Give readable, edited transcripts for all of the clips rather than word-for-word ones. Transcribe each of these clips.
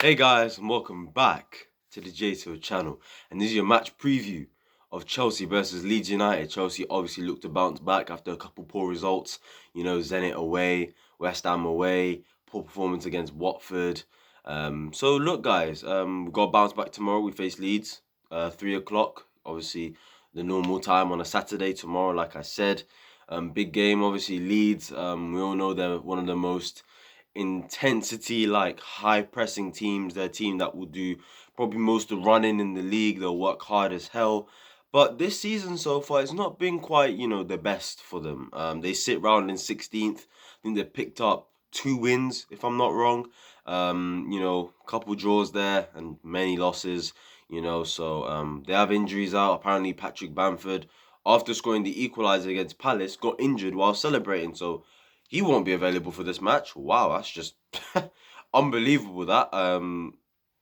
Hey guys, and welcome back to the JTO channel. And this is your match preview of Chelsea versus Leeds United. Chelsea obviously looked to bounce back after a couple poor results. Zenit away, West Ham away, poor performance against Watford. So look guys, we've got to bounce back tomorrow. We face Leeds, 3 o'clock. Obviously the normal time on a Saturday tomorrow, like I said. Big game, obviously Leeds. We all know they're one of the most intensity, like high pressing teams. They're a team that will do probably most of the running in the league. They'll work hard as hell. But this season so far, it's not been quite, the best for them. They sit round in 16th. I think they picked up 2 wins, if I'm not wrong. Couple draws there and many losses. So they have injuries out. Apparently, Patrick Bamford, after scoring the equaliser against Palace, got injured while celebrating. So he won't be available for this match. Wow, that's just unbelievable. That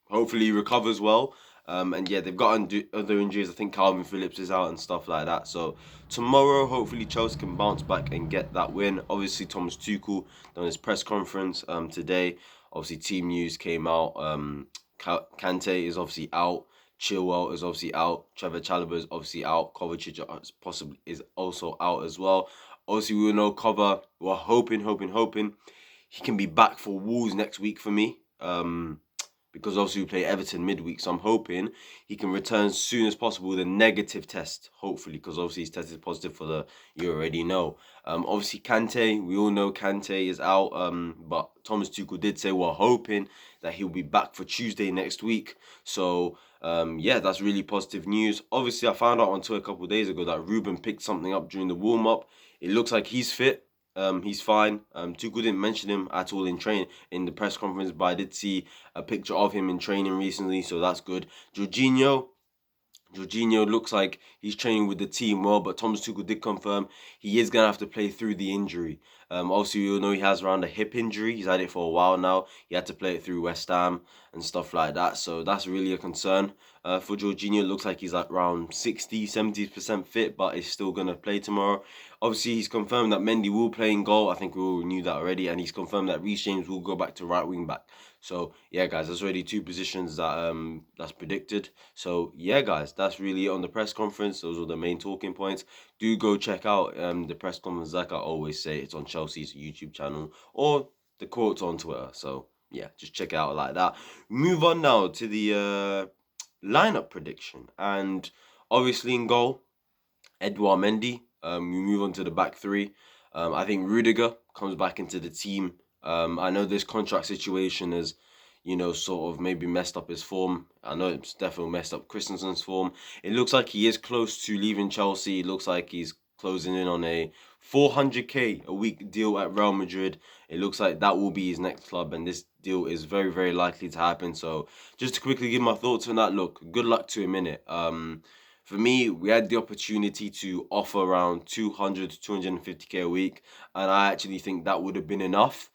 hopefully he recovers well. And yeah, they've got other injuries. I think Calvin Phillips is out and stuff like that. So tomorrow, hopefully Chelsea can bounce back and get that win. Obviously, Thomas Tuchel done his press conference today. Obviously, team news came out. Kante is obviously out. Chilwell is obviously out. Trevor Chalobah is obviously out. Kovacic possibly is also out as well. Obviously, we will know cover. We're hoping he can be back for Wolves next week for me. Because obviously we play Everton midweek, so I'm hoping he can return as soon as possible with a negative test, hopefully, because obviously he's tested positive for the, you already know. Obviously Kante, we all know Kante is out, but Thomas Tuchel did say we're hoping that he'll be back for Tuesday next week. So yeah, that's really positive news. Obviously, I found out until a couple of days ago that Ruben picked something up during the warm-up. It looks like he's fit. He's fine. Tuchel didn't mention him at all in the press conference, but I did see a picture of him in training recently, so that's good. Jorginho looks like he's training with the team well, but Thomas Tuchel did confirm he is going to have to play through the injury. Obviously, we all know he has around a hip injury. He's had it for a while now. He had to play it through West Ham and stuff like that. So that's really a concern for Jorginho. It looks like he's like around 60, 70% fit, but he's still going to play tomorrow. Obviously, he's confirmed that Mendy will play in goal. I think we all knew that already. And he's confirmed that Reece James will go back to right wing back. So yeah, guys, there's already 2 positions that's predicted. So yeah, guys, that's really it on the press conference. Those were the main talking points. Do go check out the press conference. Like I always say, it's on Chelsea's YouTube channel or the quotes on Twitter. So yeah, just check it out like that. Move on now to the lineup prediction, and obviously in goal, Edouard Mendy. We move on to the back three. I think Rudiger comes back into the team. I know this contract situation is, sort of maybe messed up his form. I know it's definitely messed up Christensen's form. It looks like he is close to leaving Chelsea. It looks like he's closing in on a 400k a week deal at Real Madrid. It looks like that will be his next club, and this deal is very, very likely to happen. So just to quickly give my thoughts on that, look, good luck to him in it. For me, we had the opportunity to offer around 200 to 250k a week, and I actually think that would have been enough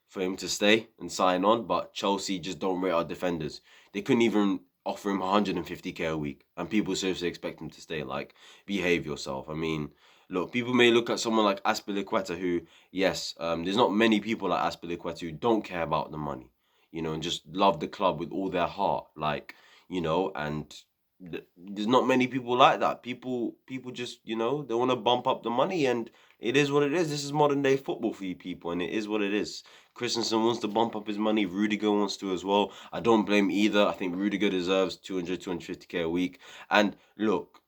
for him to stay and sign on. But Chelsea just don't rate our defenders. They couldn't even offer him 150k a week, and people seriously expect him to stay. Like, behave yourself. I mean, look, people may look at someone like Azpilicueta, who, yes, there's not many people like Azpilicueta who don't care about the money, and just love the club with all their heart, like, and there's not many people like that. People just, they want to bump up the money, and it is what it is. This is modern day football for you people, and it is what it is. Christensen wants to bump up his money. Rudiger wants to as well. I don't blame either. I think Rudiger deserves 200, 250k a week. And look,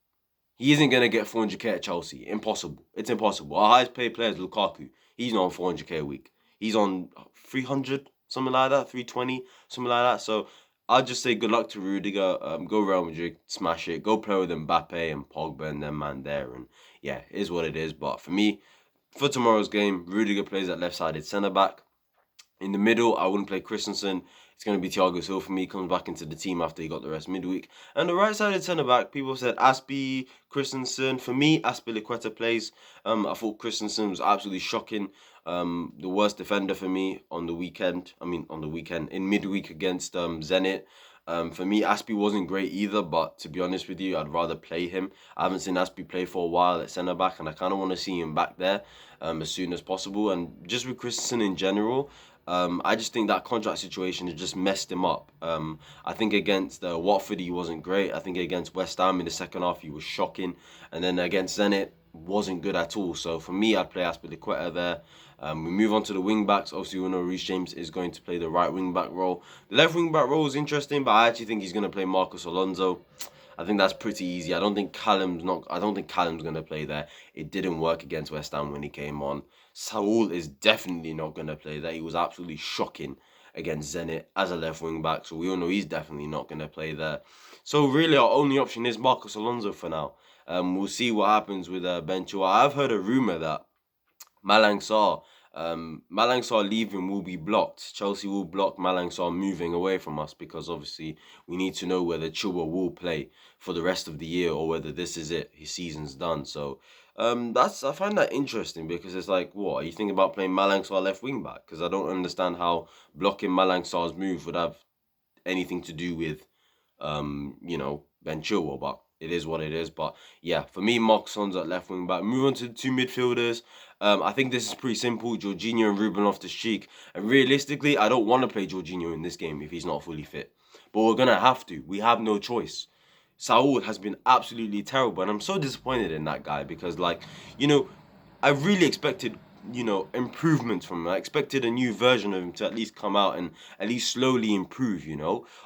he isn't going to get 400k at Chelsea. Impossible. It's impossible. Our highest paid player is Lukaku. He's not on 400k a week. He's on 300, something like that, 320, something like that. So I'll just say good luck to Rudiger. Go Real Madrid, smash it. Go play with Mbappe and Pogba and them man there. And yeah, it is what it is. But for me, for tomorrow's game, Rudiger plays at left-sided centre-back. In the middle, I wouldn't play Christensen. It's going to be Thiago Silva for me. Comes back into the team after he got the rest midweek. And the right-sided centre-back, people said Aspi, Christensen. For me, Azpilicueta plays. I thought Christensen was absolutely shocking. The worst defender for me on the weekend. In midweek against Zenit. For me, Aspi wasn't great either, but to be honest with you, I'd rather play him. I haven't seen Aspi play for a while at centre back, and I kind of want to see him back there as soon as possible. And just with Christensen in general, I just think that contract situation has just messed him up. I think against Watford he wasn't great. I think against West Ham in the second half he was shocking, and then against Zenit wasn't good at all. So for me, I'd play Aspilicueta there. We move on to the wing backs. Obviously, we know Reece James is going to play the right wing back role. The left wing back role is interesting, but I actually think he's going to play Marcos Alonso. I think that's pretty easy. I don't think Callum's gonna play there. It didn't work against West Ham when he came on. Saul is definitely not gonna play there. He was absolutely shocking against Zenit as a left wing back. So we all know he's definitely not gonna play there. So really, our only option is Marcos Alonso for now. We'll see what happens with Ben Chua. I've heard a rumor that Malang Sarr. Malang Sarr leaving will be blocked. Chelsea will block Malang Sarr moving away from us because obviously we need to know whether Chilwell will play for the rest of the year or whether this is it. His season's done. So I find that interesting because it's like, what are you thinking about playing Malang Sarr left wing back? Because I don't understand how blocking Malang Sarr's move would have anything to do with Ben Chilwell, but it is what it is. But yeah, for me, Mark Son's at left wing back. Move on to the two midfielders. I think this is pretty simple. Jorginho and Ruben Loftus-Cheek. And realistically, I don't want to play Jorginho in this game if he's not fully fit. But we're going to have to. We have no choice. Saul has been absolutely terrible. And I'm so disappointed in that guy because, I really expected, improvement from him. I expected a new version of him to at least come out and at least slowly improve.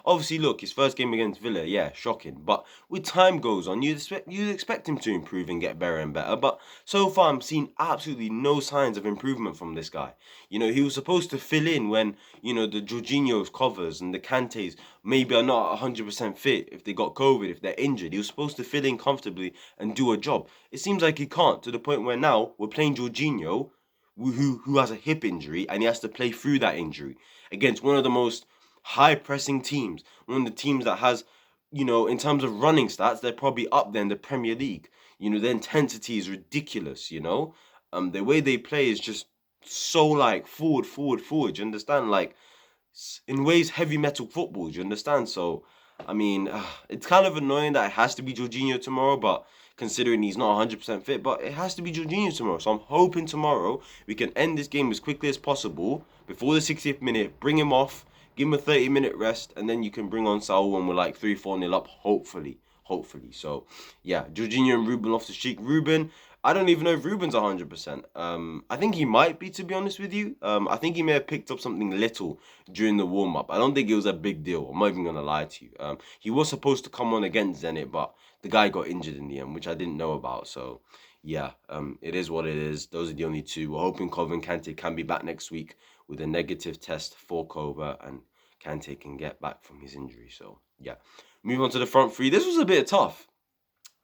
Obviously, look, his first game against Villa, yeah, shocking. But with time goes on, you expect him to improve and get better and better. But so far, I'm seeing absolutely no signs of improvement from this guy. He was supposed to fill in when, the Jorginho's covers and the Kantes maybe are not 100% fit if they got COVID, if they're injured. He was supposed to fill in comfortably and do a job. It seems like he can't, to the point where now we're playing Jorginho, who has a hip injury, and he has to play through that injury against one of the most high pressing teams, one of the teams that has, in terms of running stats, they're probably up there in the Premier League. The intensity is ridiculous. The way they play is just so like forward, forward, forward. Do you understand? Like in ways heavy metal football. Do you understand? So I mean, it's kind of annoying that it has to be Jorginho tomorrow, but considering he's not 100% fit, but it has to be Jorginho tomorrow. So I'm hoping tomorrow we can end this game as quickly as possible before the 60th minute, bring him off, give him a 30-minute rest, and then you can bring on Saul when we're like 3-4-0 up, hopefully. Hopefully. So, yeah, Jorginho and Ruben Loftus-Cheek. Ruben, I don't even know if Ruben's 100%. I think he might be, to be honest with you. I think he may have picked up something little during the warm-up. I don't think it was a big deal. I'm not even going to lie to you. He was supposed to come on against Zenit, but the guy got injured in the end, which I didn't know about. So, yeah, it is what it is. Those are the only two. We're hoping Kovin Kante can be back next week with a negative test for Kova, and Kante can get back from his injury. So, yeah. Move on to the front three. This was a bit tough.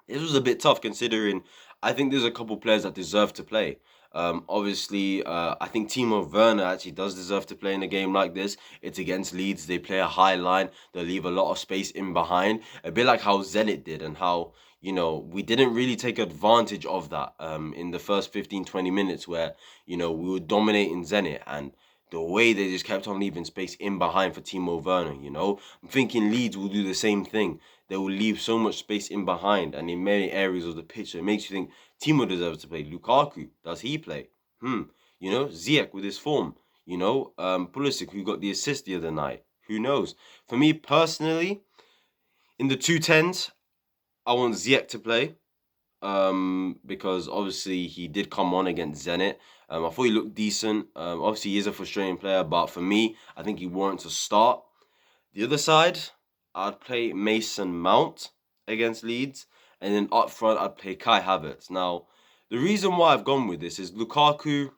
This was a bit tough considering I think there's a couple players that deserve to play. Obviously, I think Timo Werner actually does deserve to play in a game like this. It's against Leeds. They play a high line. They leave a lot of space in behind. A bit like how Zenit did and how, we didn't really take advantage of that in the first 15, 20 minutes where, we were dominating Zenit and the way they just kept on leaving space in behind for Timo Werner. I'm thinking Leeds will do the same thing. They will leave so much space in behind and in many areas of the pitch. So it makes you think Timo deserves to play. Lukaku, does he play? Ziyech with his form. Pulisic, who got the assist the other night. Who knows? For me personally, in the 210s, I want Ziyech to play. Because obviously he did come on against Zenit. I thought he looked decent. Obviously he is a frustrating player, but for me, I think he warrants a start. The other side, I'd play Mason Mount against Leeds, and then up front, I'd play Kai Havertz. Now, the reason why I've gone with this is Lukaku,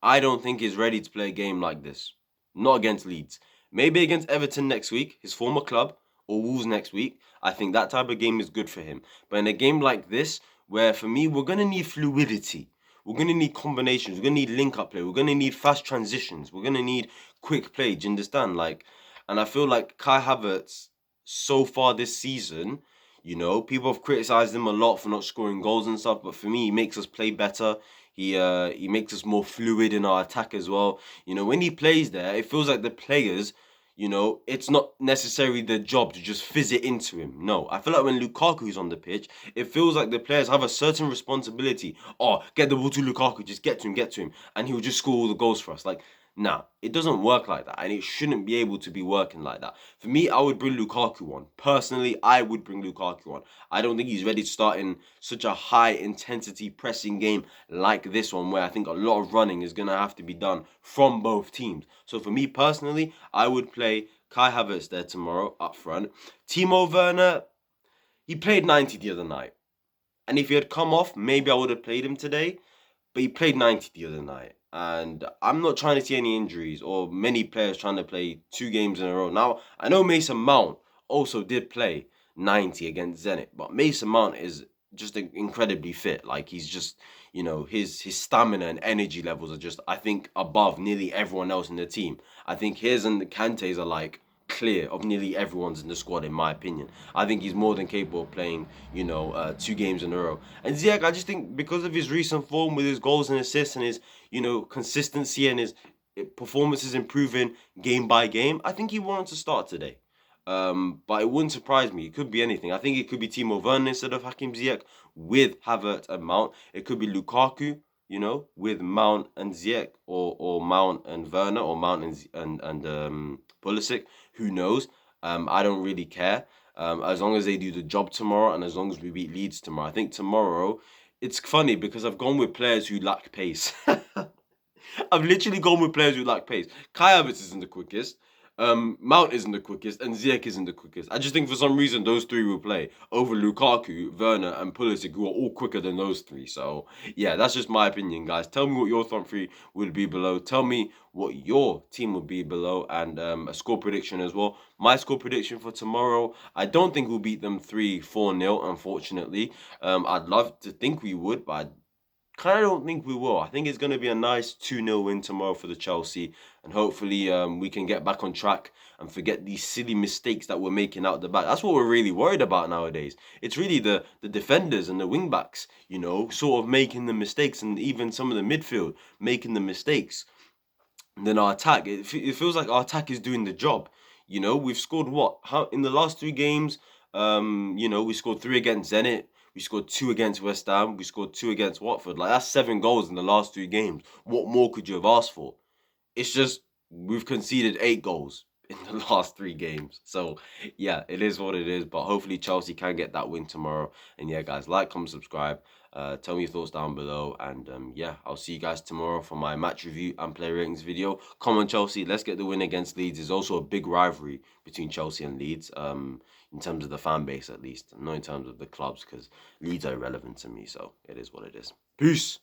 I don't think is ready to play a game like this. Not against Leeds. Maybe against Everton next week, his former club, or Wolves next week. I think that type of game is good for him. But in a game like this, where for me, we're going to need fluidity. We're going to need combinations. We're going to need link-up play. We're going to need fast transitions. We're going to need quick play. Do you understand? And I feel like Kai Havertz, so far this season, people have criticised him a lot for not scoring goals and stuff. But for me, he makes us play better. He makes us more fluid in our attack as well. When he plays there, it feels like the players, it's not necessarily their job to just fizz it into him. No, I feel like when Lukaku's on the pitch, it feels like the players have a certain responsibility. Oh, get the ball to Lukaku, just get to him, and he'll just score all the goals for us. Nah, it doesn't work like that, and it shouldn't be able to be working like that. For me, I would bring Lukaku on. Personally, I would bring Lukaku on. I don't think he's ready to start in such a high intensity pressing game like this one, where I think a lot of running is gonna have to be done from both teams. So for me personally, I would play Kai Havertz there tomorrow up front. Timo Werner, he played 90 the other night. And if he had come off, maybe I would have played him today. But he played 90 the other night. And I'm not trying to see any injuries or many players trying to play 2 games in a row. Now, I know Mason Mount also did play 90 against Zenit, but Mason Mount is just incredibly fit. Like, he's just, his stamina and energy levels are just, I think, above nearly everyone else in the team. I think his and the Kante's are like clear of nearly everyone's in the squad, in my opinion. I think he's more than capable of playing, 2 games in a row. And Ziyech, I just think because of his recent form with his goals and assists and his, consistency and his performances improving game by game, I think he wanted to start today. But it wouldn't surprise me. It could be anything. I think it could be Timo Werner instead of Hakim Ziyech with Havertz and Mount. It could be Lukaku, with Mount and Ziyech, or Mount and Werner, or Mount and Pulisic. Who knows? I don't really care. As long as they do the job tomorrow, and as long as we beat Leeds tomorrow. I think tomorrow, it's funny because I've gone with players who lack pace. I've literally gone with players who lack pace. Kai Havertz isn't the quickest. Mount isn't the quickest, and Ziyech isn't the quickest. I just think for some reason those three will play over Lukaku, Werner, and Pulisic, who are all quicker than those three. So yeah, that's just my opinion, guys. Tell me what your front three would be below. Tell me what your team would be below, and a score prediction as well. My score prediction for tomorrow, I don't think we'll beat them 3-4-0, unfortunately. I'd love to think we would, but I kind of don't think we will. I think it's going to be a nice 2-0 win tomorrow for the Chelsea, and hopefully we can get back on track and forget these silly mistakes that we're making out the back. That's what we're really worried about nowadays. It's really the defenders and the wing backs, sort of making the mistakes, and even some of the midfield making the mistakes. And then our attack, it feels like our attack is doing the job. We've scored what? How in the last 3 games? We scored 3 against Zenit. We scored 2 against West Ham. We scored 2 against Watford. Like, that's 7 goals in the last 3 games. What more could you have asked for? It's just we've conceded 8 goals in the last 3 games. So yeah, it is what it is. But hopefully Chelsea can get that win tomorrow. And yeah, guys, like, comment, subscribe. Tell me your thoughts down below. And yeah, I'll see you guys tomorrow for my match review and player ratings video. Come on, Chelsea, let's get the win against Leeds. There's also a big rivalry between Chelsea and Leeds. In terms of the fan base, at least, not in terms of the clubs, because Leeds are irrelevant to me. So it is what it is. Peace.